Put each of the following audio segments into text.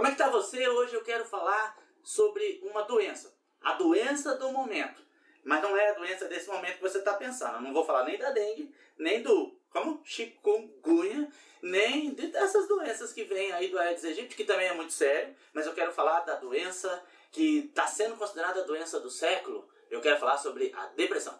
Como é que tá você? Hoje eu quero falar sobre uma doença. A doença do momento. Mas não é a doença desse momento que você está pensando. Eu não vou falar nem da dengue, nem do chikungunya, nem dessas doenças que vêm aí do Aedes aegypti, que também é muito sério. Mas eu quero falar da doença que está sendo considerada a doença do século. Eu quero falar sobre a depressão.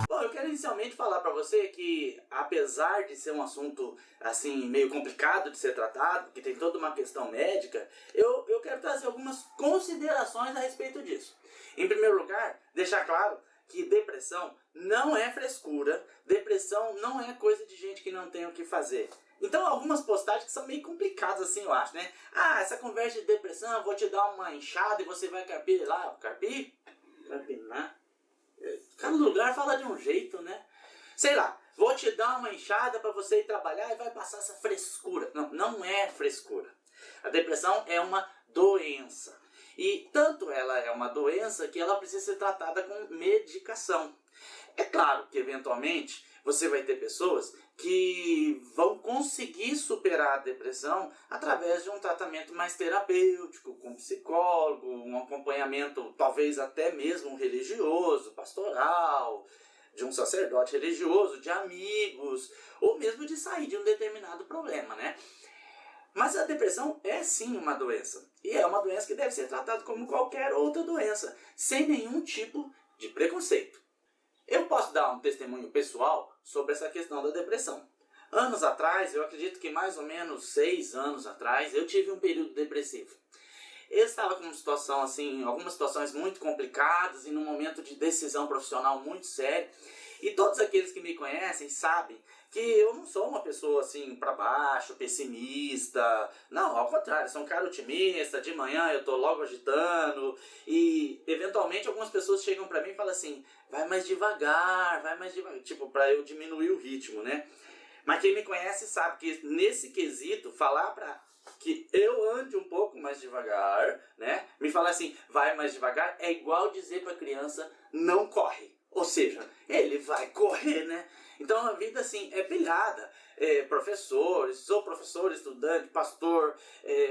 Bom, eu quero inicialmente falar para você que, apesar de ser um assunto assim meio complicado de ser tratado, que tem toda uma questão médica, eu quero trazer algumas considerações a respeito disso. Em primeiro lugar, deixar claro que depressão não é frescura, depressão não é coisa de gente que não tem o que fazer. Então, algumas postagens que são meio complicadas assim, eu acho, né? Ah, essa conversa de depressão, eu vou te dar uma enxada e você vai carpir lá. Carpinar? Cada lugar fala de um jeito, né? Sei lá, vou te dar uma enxada para você ir trabalhar e vai passar essa frescura. Não, não é frescura. A depressão é uma doença. E tanto ela é uma doença que ela precisa ser tratada com medicação. É claro que eventualmente você vai ter pessoas que vão conseguir superar a depressão através de um tratamento mais terapêutico, com psicólogo, um acompanhamento talvez até mesmo religioso, pastoral, de um sacerdote religioso, de amigos, ou mesmo de sair de um determinado problema, né? Mas a depressão é sim uma doença. E é uma doença que deve ser tratada como qualquer outra doença, sem nenhum tipo de preconceito. Eu posso dar um testemunho pessoal sobre essa questão da depressão. Anos atrás, eu acredito que mais ou menos 6 anos atrás, eu tive um período depressivo. Eu estava com uma situação assim, algumas situações muito complicadas e num momento de decisão profissional muito sério. E todos aqueles que me conhecem sabem que eu não sou uma pessoa assim para baixo, pessimista. Não, ao contrário, sou um cara otimista. De manhã eu tô logo agitando e eventualmente algumas pessoas chegam para mim e falam assim: vai mais devagar, tipo para eu diminuir o ritmo, né? Mas quem me conhece sabe que nesse quesito falar para que eu ande um pouco mais devagar, né? Me falar assim, vai mais devagar, é igual dizer para a criança, não corre. Ou seja, ele vai correr, né? Então a vida assim é pilhada. Sou professor, estudante, pastor,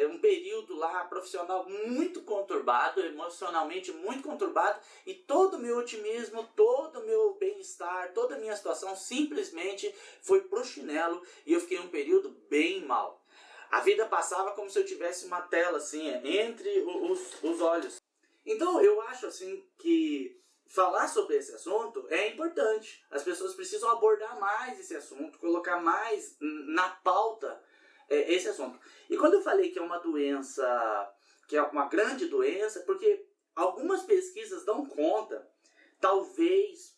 um período lá profissional muito conturbado, emocionalmente muito conturbado, e todo o meu otimismo, todo o meu bem-estar, toda a minha situação simplesmente foi pro chinelo e eu fiquei um período bem mal. A vida passava como se eu tivesse uma tela assim entre os olhos. Então eu acho assim que falar sobre esse assunto é importante. As pessoas precisam abordar mais esse assunto, colocar mais na pauta esse assunto. E quando eu falei que é uma doença, que é uma grande doença, porque algumas pesquisas dão conta, talvez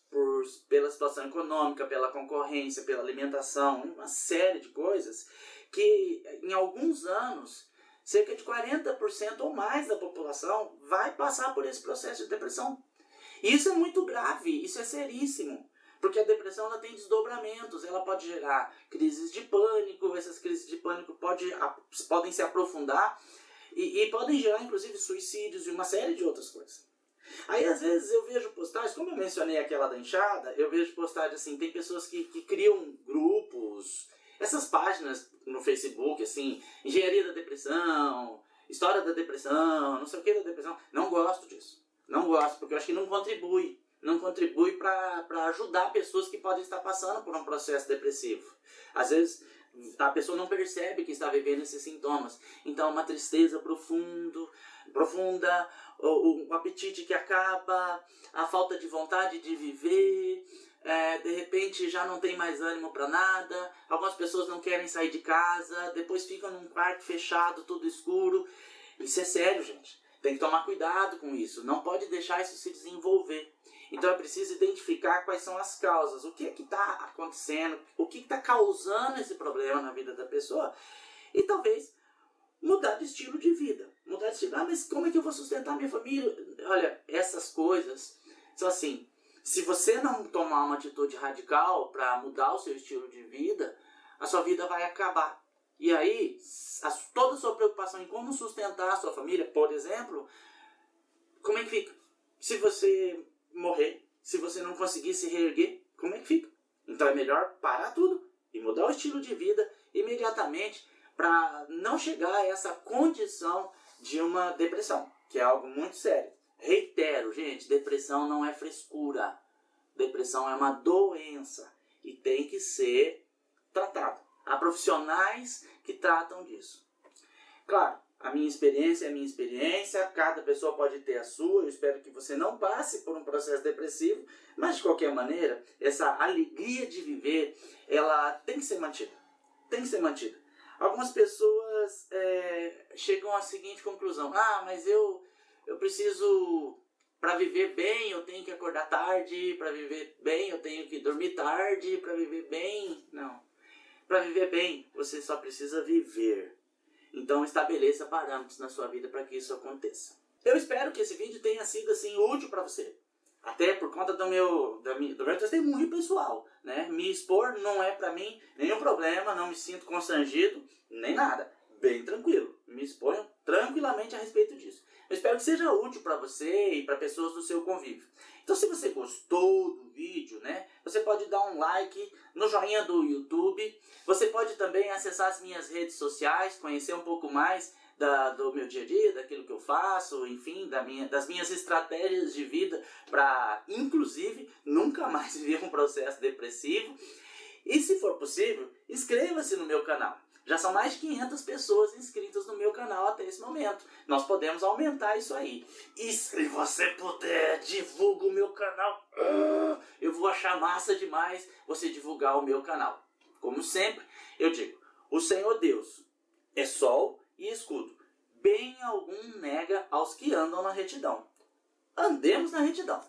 pela situação econômica, pela concorrência, pela alimentação, uma série de coisas, que em alguns anos, cerca de 40% ou mais da população vai passar por esse processo de depressão. E isso é muito grave, isso é seríssimo, porque a depressão ela tem desdobramentos, ela pode gerar crises de pânico, essas crises de pânico podem se aprofundar e podem gerar inclusive suicídios e uma série de outras coisas. Aí às vezes eu vejo postagens, como eu mencionei aquela da enxada, eu vejo postagens assim, tem pessoas que criam grupos, essas páginas no Facebook, assim, engenharia da depressão, história da depressão, não sei o que da depressão, não gosto disso. Não gosto, porque eu acho que não contribui para ajudar pessoas que podem estar passando por um processo depressivo. Às vezes a pessoa não percebe que está vivendo esses sintomas. Então uma tristeza profunda, o apetite que acaba, a falta de vontade de viver, de repente já não tem mais ânimo para nada, algumas pessoas não querem sair de casa, depois ficam num quarto fechado, tudo escuro. Isso é sério, gente. Tem que tomar cuidado com isso, não pode deixar isso se desenvolver. Então é preciso identificar quais são as causas, o que é que está acontecendo, o que está causando esse problema na vida da pessoa. E talvez mudar de estilo de vida. Mas como é que eu vou sustentar minha família? Olha, essas coisas são assim, se você não tomar uma atitude radical para mudar o seu estilo de vida, a sua vida vai acabar. E aí, toda a sua preocupação em como sustentar a sua família, por exemplo, como é que fica? Se você morrer, se você não conseguir se reerguer, como é que fica? Então é melhor parar tudo e mudar. mudar o estilo de vida imediatamente para não chegar a essa condição de uma depressão, que é algo muito sério. Reitero, gente, depressão não é frescura. Depressão é uma doença e tem que ser tratado. Há profissionais que tratam disso. Claro, a minha experiência é a minha experiência, cada pessoa pode ter a sua, eu espero que você não passe por um processo depressivo, mas de qualquer maneira, essa alegria de viver, ela tem que ser mantida. Tem que ser mantida. Algumas pessoas chegam à seguinte conclusão: ah, mas eu preciso, para viver bem, eu tenho que acordar tarde, para viver bem, eu tenho que dormir tarde, para viver bem. Não. Para viver bem, você só precisa viver. Então estabeleça parâmetros na sua vida para que isso aconteça. Eu espero que esse vídeo tenha sido assim útil para você. Até por conta do meu testemunho pessoal, né? Me expor não é para mim nenhum problema, não me sinto constrangido, nem nada. Bem tranquilo, me exponho tranquilamente a respeito disso. Eu espero que seja útil para você e para pessoas do seu convívio. Então, se você gostou do vídeo, né, você pode dar um like no joinha do YouTube. Você pode também acessar as minhas redes sociais, conhecer um pouco mais do meu dia a dia, daquilo que eu faço, enfim, das minhas estratégias de vida para, inclusive, nunca mais viver um processo depressivo. E, se for possível, inscreva-se no meu canal. Já são mais de 500 pessoas inscritas no meu canal até esse momento. Nós podemos aumentar isso aí. E se você puder, divulga o meu canal. Eu vou achar massa demais você divulgar o meu canal. Como sempre, eu digo, o Senhor Deus é sol e escudo. Bem algum nega aos que andam na retidão. Andemos na retidão.